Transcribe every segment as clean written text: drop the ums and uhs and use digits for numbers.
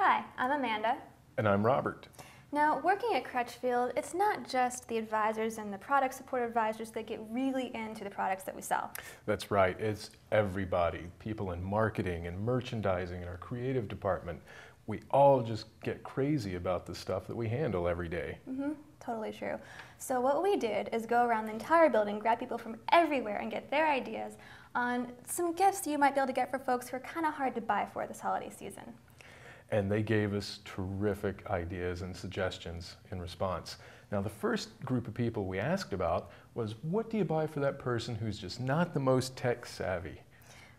Hi, I'm Amanda. And I'm Robert. Now, working at Crutchfield, it's not just the advisors and the product support advisors that get really into the products that we sell. That's right, it's everybody. People in marketing and merchandising and our creative department. We all just get crazy about the stuff that we handle every day. Totally true. So what we did is go around the entire building, grab people from everywhere and get their ideas on some gifts you might be able to get for folks who are kind of hard to buy for this holiday season. And they gave us terrific ideas and suggestions in response. Now, the first group of people we asked about was, what do you buy for that person who's just not the most tech savvy?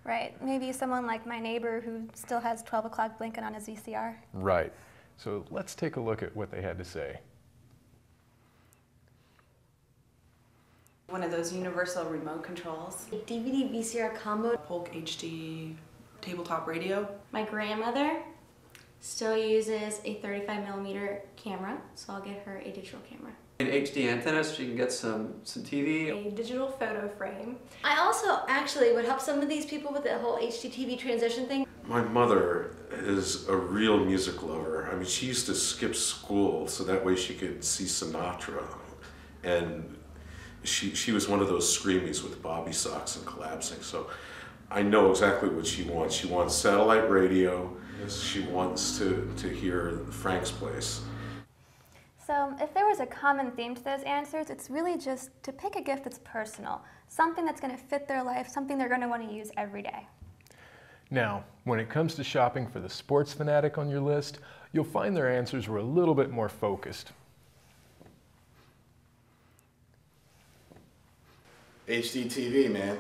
Right, maybe someone like my neighbor who still has 12 o'clock blinking on his VCR. Right. So let's take a look at what they had to say. One of those universal remote controls. A DVD VCR combo. Polk HD tabletop radio. My grandmother still uses a 35mm camera, so I'll get her a digital camera. An HD antenna so she can get some TV. A digital photo frame. I also actually would help some of these people with the whole HDTV transition thing. My mother is a real music lover. I mean, she used to skip school so that way she could see Sinatra. And she was one of those screamies with bobby socks and collapsing. So I know exactly what she wants. She wants satellite radio. She wants to hear Frank's Place. So if there was a common theme to those answers, it's really just to pick a gift that's personal, something that's going to fit their life, something they're going to want to use every day. Now, when it comes to shopping for the sports fanatic on your list, you'll find their answers were a little bit more focused. HD TV, man.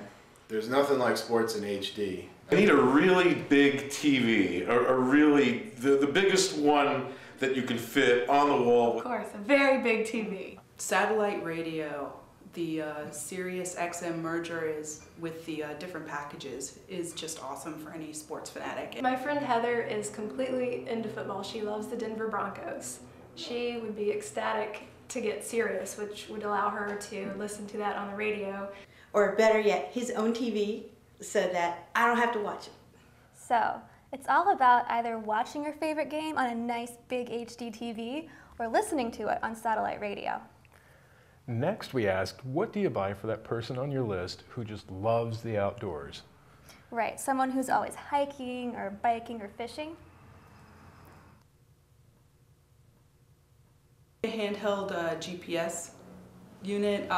There's nothing like sports in HD. I need a really big TV, the biggest one that you can fit on the wall. Of course, a very big TV. Satellite radio. The Sirius XM merger is with the different packages is just awesome for any sports fanatic. My friend Heather is completely into football. She loves the Denver Broncos. She would be ecstatic to get Sirius, which would allow her to listen to that on the radio. Or better yet, his own TV so that I don't have to watch it. So it's all about either watching your favorite game on a nice big HD TV or listening to it on satellite radio. Next, we asked, what do you buy for that person on your list who just loves the outdoors? Right, someone who's always hiking or biking or fishing. A handheld GPS unit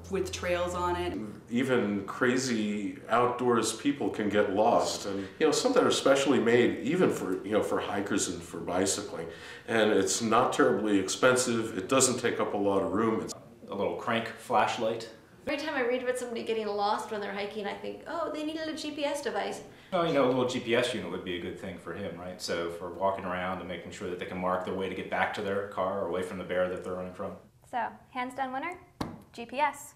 with trails on it. Even crazy outdoors people can get lost, and some that are specially made even for for hikers and for bicycling. And it's not terribly expensive. It doesn't take up a lot of room. It's a little crank flashlight. Every time I read about somebody getting lost when they're hiking, I think, oh, they needed a GPS device. Oh, a little GPS unit would be a good thing for him, right? So for walking around and making sure that they can mark their way to get back to their car or away from the bear that they're running from. So, hands down winner, GPS.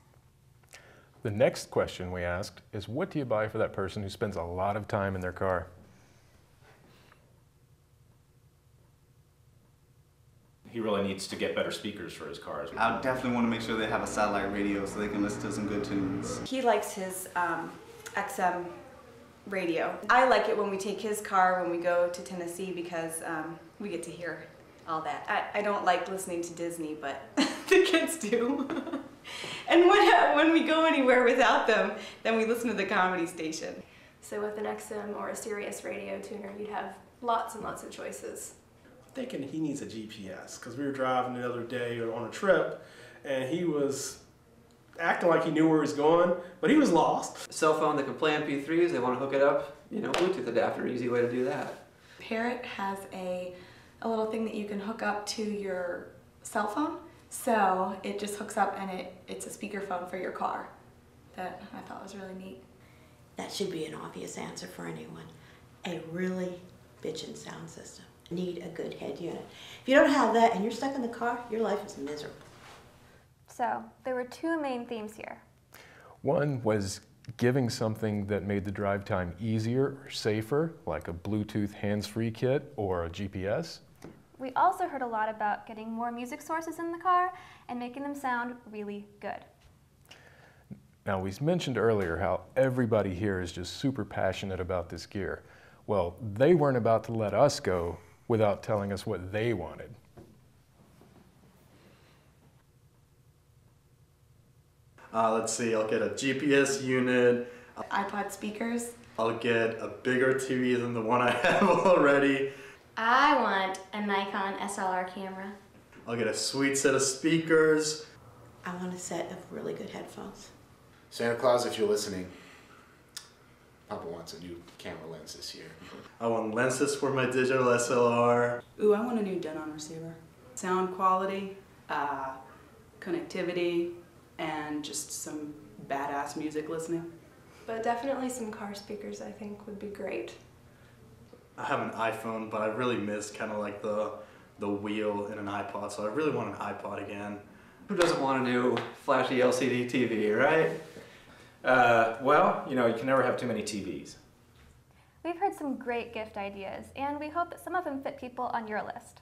The next question we asked is, what do you buy for that person who spends a lot of time in their car? He really needs to get better speakers for his cars. I definitely want to make sure they have a satellite radio so they can listen to some good tunes. He likes his XM radio. I like it when we take his car when we go to Tennessee because we get to hear all that. I don't like listening to Disney, but the kids do. And when we go anywhere without them, then we listen to the comedy station. So with an XM or a Sirius radio tuner, you'd have lots and lots of choices. Thinking he needs a GPS because we were driving the other day on a trip and he was acting like he knew where he was going, but he was lost. Cell phone that can play MP3s, they want to hook it up, Bluetooth adapter, easy way to do that. Parrot has a little thing that you can hook up to your cell phone, so it just hooks up and it's a speakerphone for your car. That I thought was really neat. That should be an obvious answer for anyone. A really bitchin' sound system. Need a good head unit. If you don't have that and you're stuck in the car, your life is miserable. So there were two main themes here. One was giving something that made the drive time easier or safer, like a Bluetooth hands-free kit or a GPS. We also heard a lot about getting more music sources in the car and making them sound really good. Now, we mentioned earlier how everybody here is just super passionate about this gear. Well, they weren't about to let us go without telling us what they wanted. Let's see, I'll get a GPS unit. iPod speakers. I'll get a bigger TV than the one I have already. I want a Nikon SLR camera. I'll get a sweet set of speakers. I want a set of really good headphones. Santa Claus, if you're listening, Papa wants a new camera lens this year. I want lenses for my digital SLR. Ooh, I want a new Denon receiver. Sound quality, connectivity, and just some badass music listening. But definitely some car speakers I think would be great. I have an iPhone, but I really miss kind of like the wheel in an iPod, so I really want an iPod again. Who doesn't want a new flashy LCD TV, right? Well, you know, you can never have too many TVs. We've heard some great gift ideas, and we hope that some of them fit people on your list.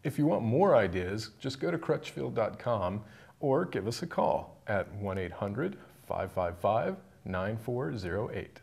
If you want more ideas, just go to Crutchfield.com or give us a call at 1-800-555-9408.